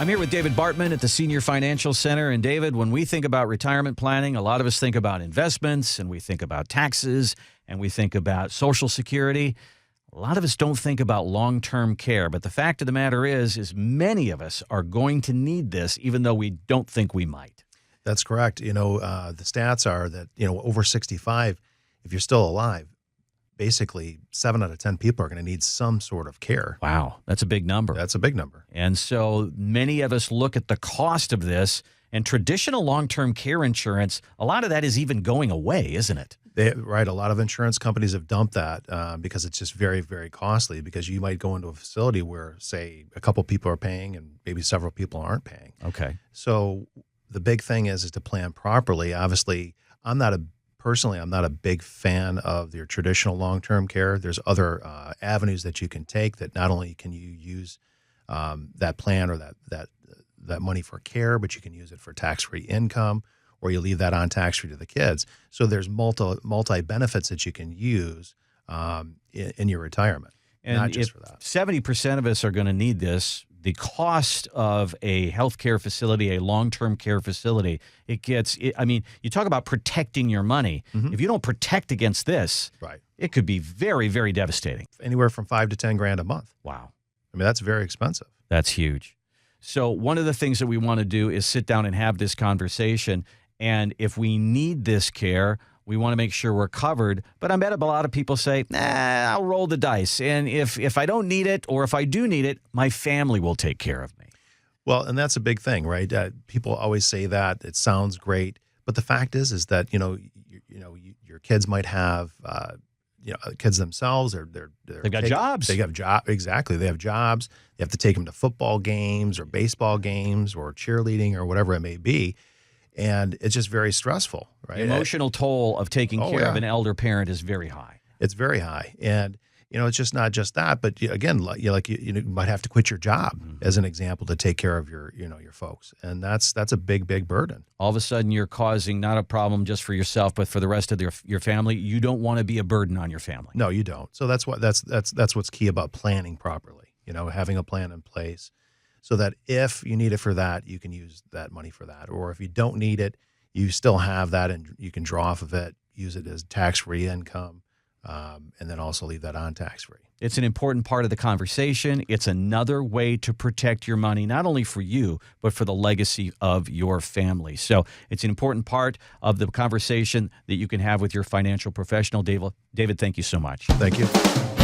I'm here with David Bartman at the Senior Financial Center. And David, when we think about retirement planning, a lot of us think about investments and we think about taxes and we think about Social Security. A lot of us don't think about long-term care. But the fact of the matter is many of us are going to need this, even though we don't think we might. That's correct. The stats are that, over 65, if you're still alive, basically 7 out of 10 people are going to need some sort of care. Wow, that's a big number. That's a big number. And so many of us look at the cost of this, and traditional long-term care insurance, a lot of that is even going away, isn't it? Right. A lot of insurance companies have dumped that because it's just very, very costly, because you might go into a facility where, say, a couple people are paying and maybe several people aren't paying. Okay. So the big thing is to plan properly. Obviously, I'm not a big fan of your traditional long-term care. There's other avenues that you can take that not only can you use that plan or that money for care, but you can use it for tax-free income, or you leave that on tax-free to the kids. So there's multi benefits that you can use in your retirement, and not just for that. 70% of us are going to need this. The cost of a healthcare facility, a long-term care facility, you talk about protecting your money. Mm-hmm. If you don't protect against this, right, it could be very, very devastating. Anywhere from $5,000 to $10,000 a month. Wow. I mean, that's very expensive. That's huge. So one of the things that we want to do is sit down and have this conversation. And if we need this care, we want to make sure we're covered. But I bet a lot of people say, I'll roll the dice. And if I don't need it, or if I do need it, my family will take care of me. Well, and that's a big thing, right? People always say that. It sounds great. But the fact is that, your kids might have, kids themselves, they've got jobs. They have jobs. Exactly. They have jobs. You have to take them to football games or baseball games or cheerleading or whatever it may be. And it's just very stressful, right? The emotional toll of taking care of an elder parent is very high. It's very high. And, it's just not just that, but again, you might have to quit your job, as an example, to take care of your folks. And that's a big, big burden. All of a sudden you're causing not a problem just for yourself, but for the rest of your family. You don't want to be a burden on your family. No, you don't. So that's what's key about planning properly, having a plan in place, so that if you need it for that, you can use that money for that. Or if you don't need it, you still have that and you can draw off of it, use it as tax-free income, and then also leave that on tax-free. It's an important part of the conversation. It's another way to protect your money, not only for you, but for the legacy of your family. So it's an important part of the conversation that you can have with your financial professional. David, thank you so much. Thank you.